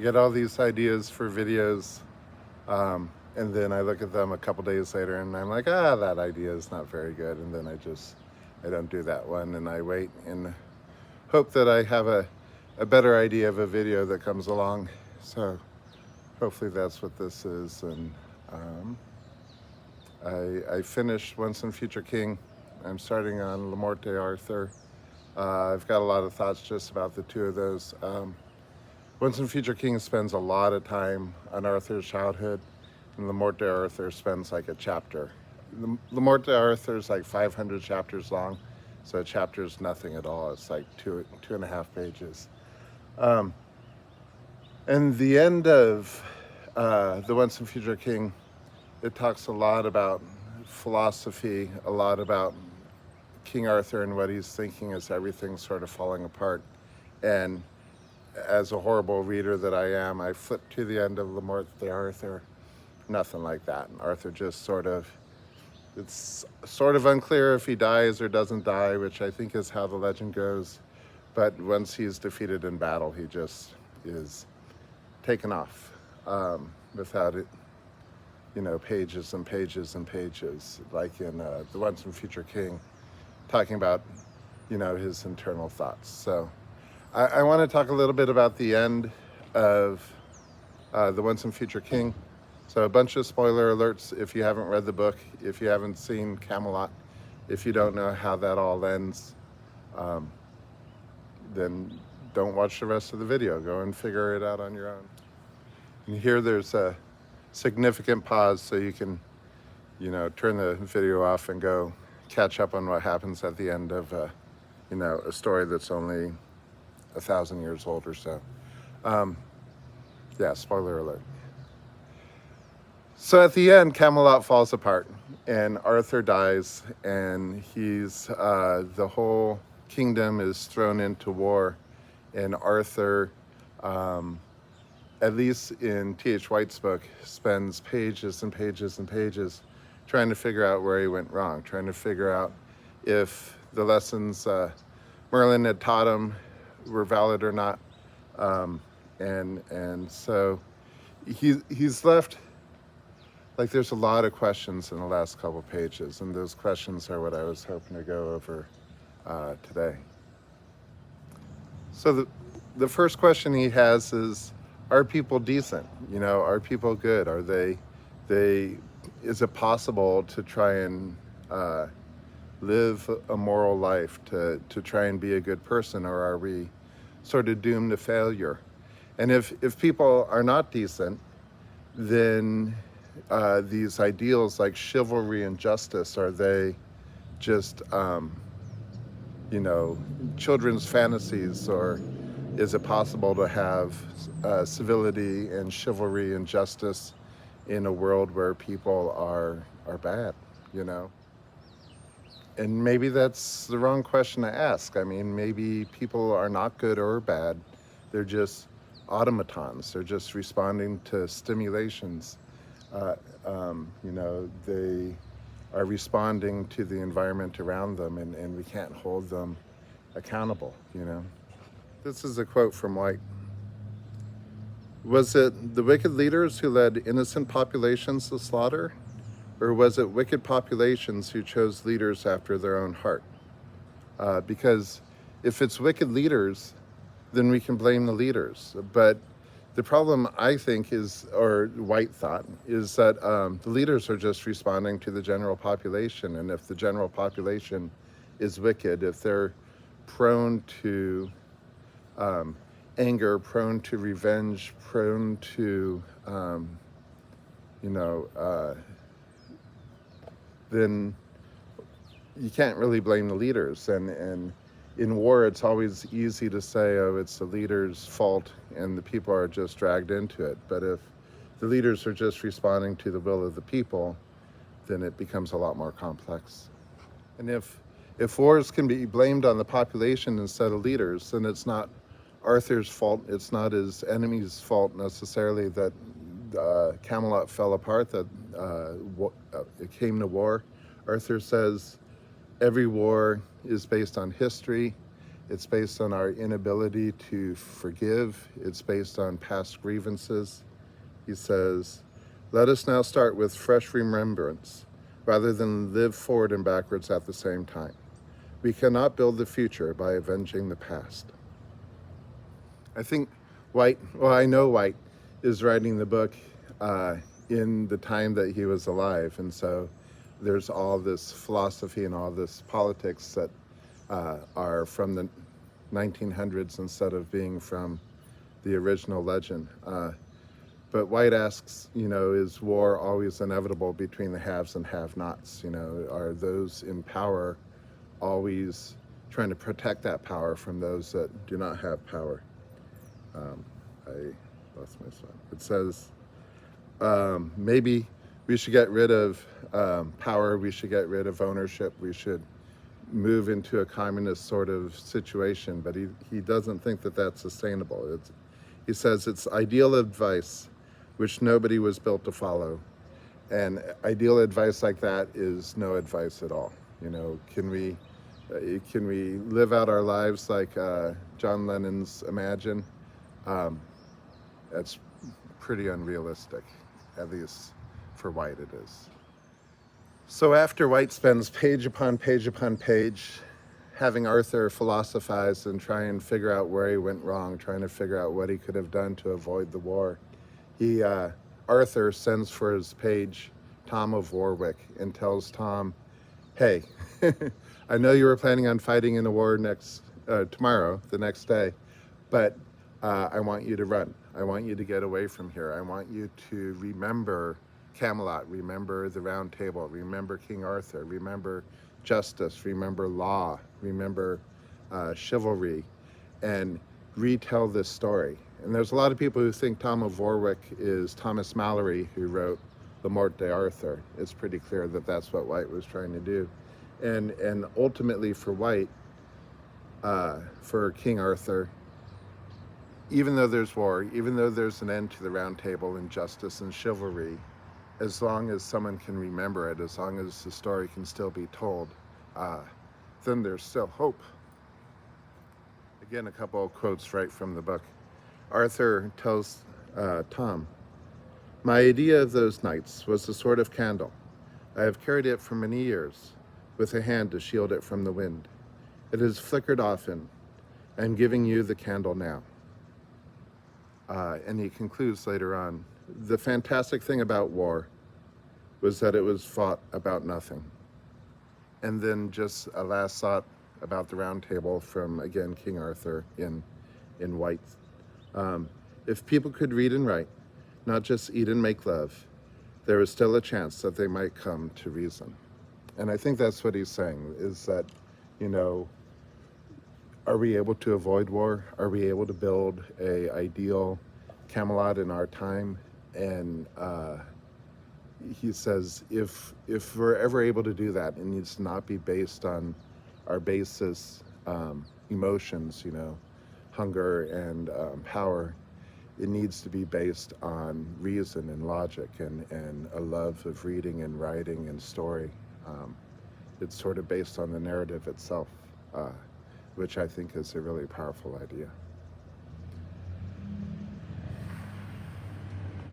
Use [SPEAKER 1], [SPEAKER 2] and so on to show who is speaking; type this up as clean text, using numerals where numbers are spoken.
[SPEAKER 1] I get all these ideas for videos, and then I look at them a couple days later and I'm like, that idea is not very good. And then I don't do that one, and I wait and hope that I have a better idea of a video that comes along. So hopefully that's what this is. And I finished Once and Future King. I'm starting on Le Morte Arthur. I've got a lot of thoughts just about the two of those. Once and Future King spends a lot of time on Arthur's childhood, and Le Morte Arthur spends like a chapter. Le Morte Arthur is like 500 chapters long, so a chapter is nothing at all. It's like two and a half pages. And the end of the Once and Future King, it talks a lot about philosophy, a lot about King Arthur and what he's thinking as everything's sort of falling apart. And as a horrible reader that I am, I flipped to the end of Le Morte Arthur. Nothing like that. And Arthur just it's sort of unclear if he dies or doesn't die, which I think is how the legend goes. But once he's defeated in battle, he just is taken off without it, pages and pages and pages, like in the Once and Future King, talking about, his internal thoughts. So I want to talk a little bit about the end of the Once and Future King. So a bunch of spoiler alerts if you haven't read the book, if you haven't seen Camelot, if you don't know how that all ends, then don't watch the rest of the video. Go and figure it out on your own. And here there's a significant pause so you can, turn the video off and go catch up on what happens at the end of, a story that's only 1,000 years old or so. Yeah, spoiler alert. So at the end, Camelot falls apart and Arthur dies, and the whole kingdom is thrown into war, and Arthur, at least in T.H. White's book, spends pages and pages and pages trying to figure out where he went wrong, trying to figure out if the lessons Merlin had taught him were valid or not. And so he's left, like, there's a lot of questions in the last couple pages, and those questions are what I was hoping to go over today. So the first question he has is, are people decent? Are people good? Are they, is it possible to try and live a moral life, to try and be a good person, or are we sort of doomed to failure? And if people are not decent, then these ideals like chivalry and justice, are they just, children's fantasies, or is it possible to have civility and chivalry and justice in a world where people are bad, And maybe that's the wrong question to ask. I mean, maybe people are not good or bad. They're just automatons. They're just responding to stimulations. They are responding to the environment around them, and we can't hold them accountable, This is a quote from White. Was it the wicked leaders who led innocent populations to slaughter? Or was it wicked populations who chose leaders after their own heart? Because if it's wicked leaders, then we can blame the leaders. But the problem, I think, is, or White thought, is that the leaders are just responding to the general population. And if the general population is wicked, if they're prone to anger, prone to revenge, prone to, then you can't really blame the leaders. And in war, it's always easy to say, oh, it's the leader's fault and the people are just dragged into it. But if the leaders are just responding to the will of the people, then it becomes a lot more complex. And if wars can be blamed on the population instead of leaders, then it's not Arthur's fault, it's not his enemy's fault necessarily that Camelot fell apart, that it came to war. Arthur says every war is based on history. It's based on our inability to forgive. It's based on past grievances. He says, let us now start with fresh remembrance, rather than live forward and backwards at the same time. We cannot build the future by avenging the past. I think I know White is writing the book in the time that he was alive, and so there's all this philosophy and all this politics that are from the 1900s instead of being from the original legend. But White asks, is war always inevitable between the haves and have-nots? Are those in power always trying to protect that power from those that do not have power? I lost my spot. It says, maybe we should get rid of power, we should get rid of ownership, we should move into a communist sort of situation, but he doesn't think that that's sustainable. He says it's ideal advice which nobody was built to follow, and ideal advice like that is no advice at all. Can we live out our lives like John Lennon's Imagine? That's pretty unrealistic, at least for White it is. So after White spends page upon page upon page having Arthur philosophize and try and figure out where he went wrong, trying to figure out what he could have done to avoid the war, Arthur sends for his page, Tom of Warwick, and tells Tom, hey, I know you were planning on fighting in a war tomorrow, the next day, but I want you to run. I want you to get away from here. I want you to remember Camelot, remember the Round Table, remember King Arthur, remember justice, remember law, remember chivalry, and retell this story. And there's a lot of people who think Tom of Warwick is Thomas Malory, who wrote The Morte d'Arthur. It's pretty clear that that's what White was trying to do. And ultimately for White, for King Arthur, even though there's war, even though there's an end to the Round Table and justice and chivalry, as long as someone can remember it, as long as the story can still be told, then there's still hope. Again, a couple of quotes right from the book. Arthur tells Tom, my idea of those nights was a sort of candle. I have carried it for many years, with a hand to shield it from the wind. It has flickered often. I am giving you the candle now. And he concludes later on, the fantastic thing about war was that it was fought about nothing. And then just a last thought about the Round Table from, again, King Arthur in White. If people could read and write, not just eat and make love, there is still a chance that they might come to reason. And I think that's what he's saying, is that, are we able to avoid war? Are we able to build an ideal Camelot in our time? And he says, if we're ever able to do that, it needs to not be based on our basis emotions, hunger and power. It needs to be based on reason and logic and a love of reading and writing and story. It's sort of based on the narrative itself, which I think is a really powerful idea.